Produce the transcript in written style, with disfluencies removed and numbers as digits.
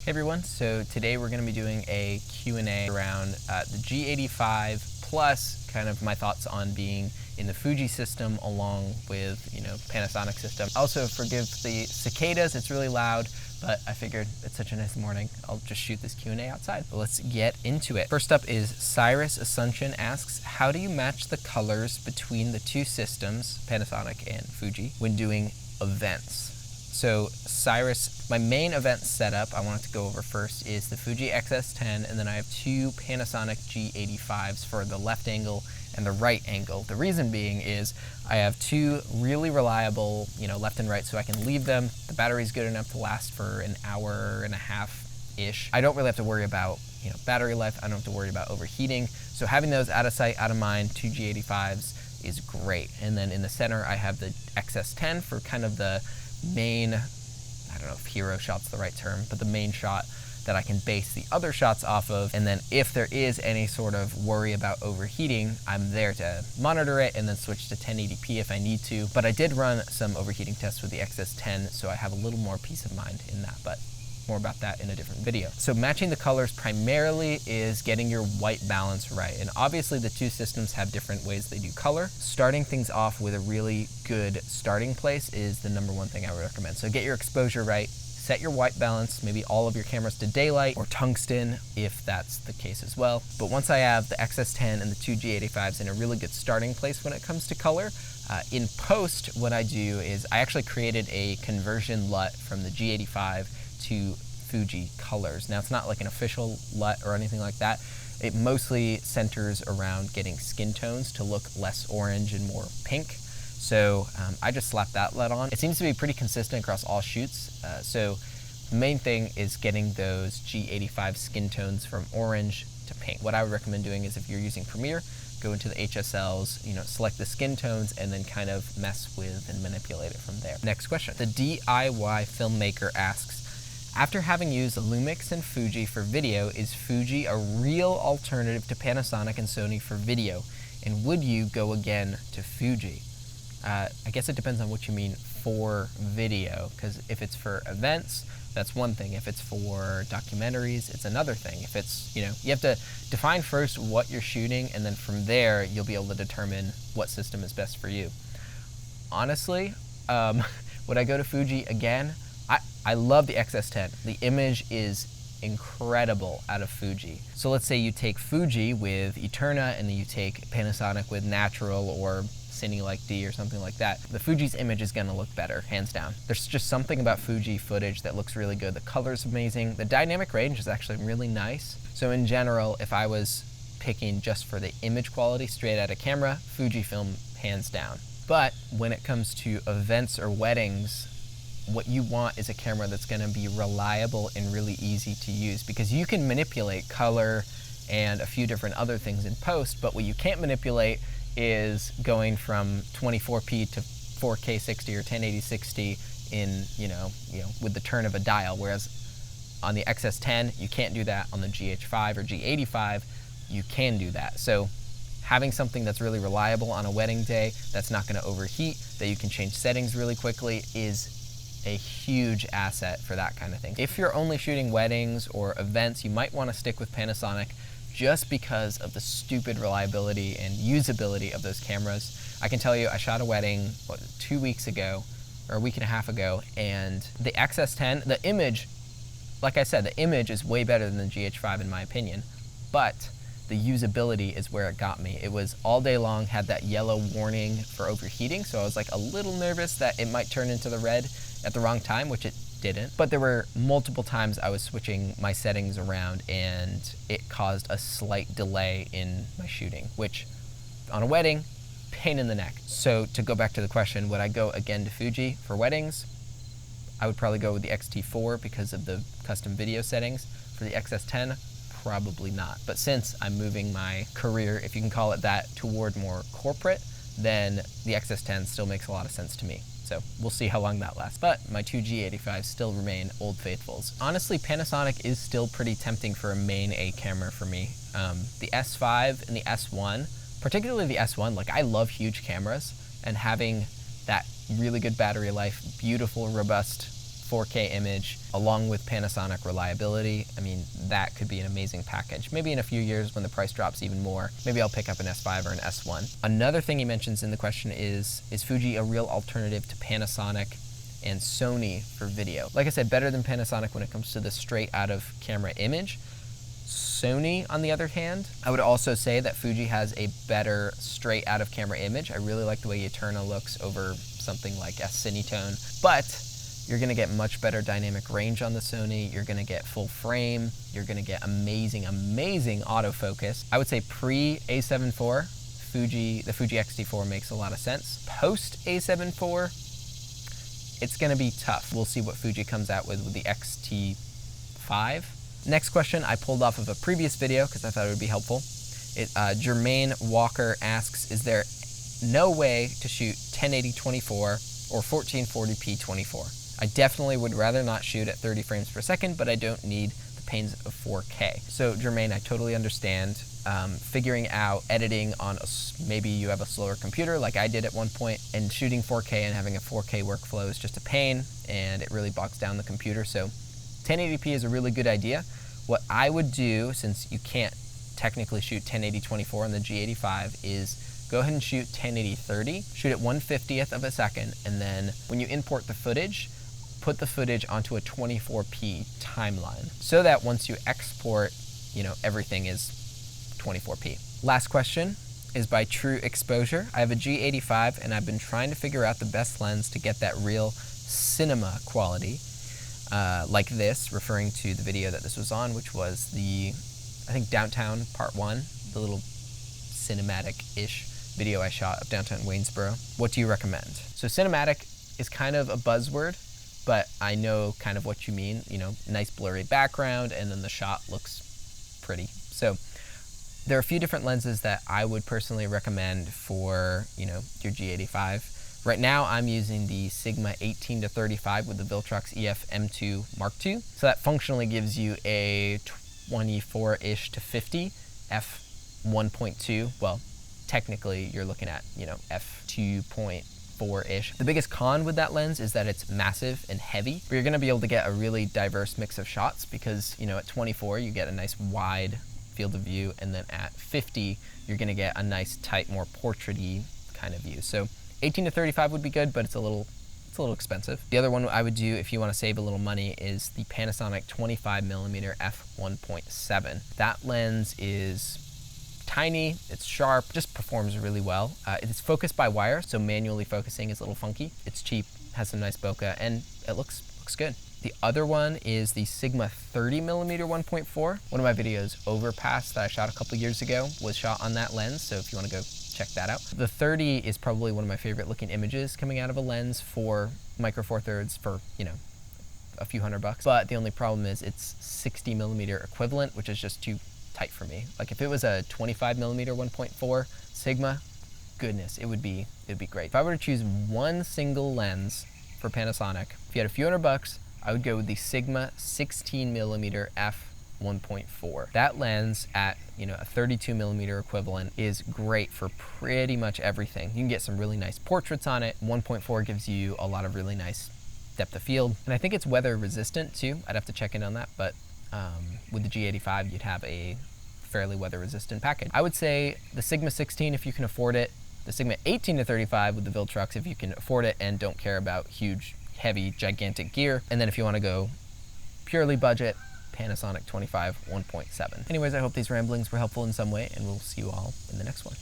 Hey everyone, so today we're going to be doing a Q&A around the G85 plus kind of my thoughts on being in the Fuji system along with, Panasonic system. Also forgive the cicadas, it's really loud, but I figured it's such a nice morning, I'll just shoot this Q&A outside. But let's get into it. First up is Cyrus Assumption asks, how do you match the colors between the two systems, Panasonic and Fuji, when doing events? So Cyrus, my main event setup I wanted to go over first is the Fuji XS10, and then I have two Panasonic G85s for the left angle and the right angle. The reason being is I have two really reliable, left and right, so I can leave them. The battery's good enough to last for an hour and a half-ish. I don't really have to worry about, battery life. I don't have to worry about overheating. So having those out of sight, out of mind, two G85s is great. And then in the center, I have the XS10 for kind of the main, I don't know if hero shot's the right term, but the main shot that I can base the other shots off of. And then if there is any sort of worry about overheating, I'm there to monitor it and then switch to 1080p if I need to. But I did run some overheating tests with the XS10, so I have a little more peace of mind in that, but more about that in a different video. So matching the colors primarily is getting your white balance right. And obviously the two systems have different ways they do color. Starting things off with a really good starting place is the number one thing I would recommend. So get your exposure right, set your white balance, maybe all of your cameras to daylight or tungsten if that's the case as well. But once I have the XS10 and the two G85s in a really good starting place when it comes to color, in post what I do is I actually created a conversion LUT from the G85 to Fuji colors. Now it's not like an official LUT or anything like that. It mostly centers around getting skin tones to look less orange and more pink. So I just slapped that LUT on. It seems to be pretty consistent across all shoots. So the main thing is getting those G85 skin tones from orange to pink. What I would recommend doing is if you're using Premiere, go into the HSLs, select the skin tones and then kind of mess with and manipulate it from there. Next question. The DIY filmmaker asks, after having used Lumix and Fuji for video, is Fuji a real alternative to Panasonic and Sony for video? And would you go again to Fuji? I guess it depends on what you mean for video, because if it's for events, that's one thing. If it's for documentaries, it's another thing. If it's, you have to define first what you're shooting, and then from there, you'll be able to determine what system is best for you. Honestly, would I go to Fuji again? I love the XS10. The image is incredible out of Fuji. So let's say you take Fuji with Eterna and then you take Panasonic with Natural or Cine like D or something like that. The Fuji's image is gonna look better, hands down. There's just something about Fuji footage that looks really good. The color's amazing. The dynamic range is actually really nice. So in general, if I was picking just for the image quality straight out of camera, Fujifilm hands down. But when it comes to events or weddings, what you want is a camera that's gonna be reliable and really easy to use, because you can manipulate color and a few different other things in post, but what you can't manipulate is going from 24p to 4K 60 or 1080 60 in, with the turn of a dial, whereas on the XS10, you can't do that. On the G85 or G85, you can do that. So having something that's really reliable on a wedding day, that's not gonna overheat, that you can change settings really quickly is a huge asset for that kind of thing. If you're only shooting weddings or events, you might want to stick with Panasonic just because of the stupid reliability and usability of those cameras. I can tell you, I shot a wedding, 2 weeks ago, or a week and a half ago, and the XS10, the image, like I said, the image is way better than the GH5 in my opinion, but the usability is where it got me. It was all day long, had that yellow warning for overheating, so I was like a little nervous that it might turn into the red at the wrong time, which it didn't. But there were multiple times I was switching my settings around and it caused a slight delay in my shooting, which on a wedding, pain in the neck. So to go back to the question, would I go again to Fuji for weddings? I would probably go with the X-T4 because of the custom video settings. For the XS10, probably not. But since I'm moving my career, if you can call it that, toward more corporate, then the XS10 still makes a lot of sense to me. So we'll see how long that lasts. But my two G85s still remain old faithfuls. Honestly, Panasonic is still pretty tempting for a main A camera for me. The S5 and the S1, particularly the S1, like I love huge cameras, and having that really good battery life, beautiful, robust 4K image along with Panasonic reliability. I mean, that could be an amazing package. Maybe in a few years when the price drops even more, maybe I'll pick up an S5 or an S1. Another thing he mentions in the question is Fuji a real alternative to Panasonic and Sony for video? Like I said, better than Panasonic when it comes to the straight out of camera image. Sony, on the other hand, I would also say that Fuji has a better straight out of camera image. I really like the way Eterna looks over something like S-Cinetone, but you're gonna get much better dynamic range on the Sony. You're gonna get full frame. You're gonna get amazing, amazing autofocus. I would say pre-A7 IV, the Fuji X-T4 makes a lot of sense. Post-A7 IV, it's gonna be tough. We'll see what Fuji comes out with the X-T5. Next question I pulled off of a previous video because I thought it would be helpful. Jermaine Walker asks, is there no way to shoot 1080-24 or 1440p 24? I definitely would rather not shoot at 30 frames per second, but I don't need the pains of 4K. So Jermaine, I totally understand. Figuring out editing on maybe you have a slower computer like I did at one point, and shooting 4K and having a 4K workflow is just a pain and it really bogs down the computer. So 1080p is a really good idea. What I would do, since you can't technically shoot 1080-24 on the G85, is go ahead and shoot 1080-30, shoot at 1/50th of a second, and then when you import the footage, put the footage onto a 24p timeline so that once you export, everything is 24p. Last question is by True Exposure. I have a G85 and I've been trying to figure out the best lens to get that real cinema quality. Like this, referring to the video that this was on, which was I think Downtown Part 1, the little cinematic-ish video I shot of downtown Waynesboro. What do you recommend? So cinematic is kind of a buzzword, but I know kind of what you mean. Nice blurry background, and then the shot looks pretty. So there are a few different lenses that I would personally recommend for, your G85. Right now, I'm using the Sigma 18-35 with the Viltrox EF M2 Mark II. So that functionally gives you a 24-ish to 50 f1.2. Well, technically, you're looking at, f2.4-ish. The biggest con with that lens is that it's massive and heavy, but you're gonna be able to get a really diverse mix of shots because, at 24, you get a nice wide field of view, and then at 50, you're gonna get a nice tight, more portrait-y kind of view. So 18-35 would be good, but it's a little expensive. The other one I would do if you want to save a little money is the Panasonic 25mm f1.7. That lens is tiny, it's sharp, just performs really well. It's focused by wire, so manually focusing is a little funky. It's cheap, has some nice bokeh, and it looks good. The other one is the Sigma 30mm 1.4. One of my videos, Overpass, that I shot a couple years ago was shot on that lens, so if you want to go check that out. The 30 is probably one of my favorite looking images coming out of a lens for Micro Four Thirds for, a few $100. But the only problem is it's 60mm equivalent, which is just too tight for me. Like if it was a 25mm 1.4 Sigma, goodness, it would be great. If I were to choose one single lens for Panasonic, if you had a few $100, I would go with the Sigma 16mm f1.4. That lens at a 32mm equivalent is great for pretty much everything. You can get some really nice portraits on it. 1.4 gives you a lot of really nice depth of field, and I think it's weather resistant too. I'd have to check in on that, but with the G85 you'd have a fairly weather resistant package. I would say the Sigma 16 if you can afford it, the Sigma 18-35 with the Viltrox if you can afford it and don't care about huge, heavy, gigantic gear, and then if you want to go purely budget, Panasonic 25 1.7. Anyways, I hope these ramblings were helpful in some way, and we'll see you all in the next one.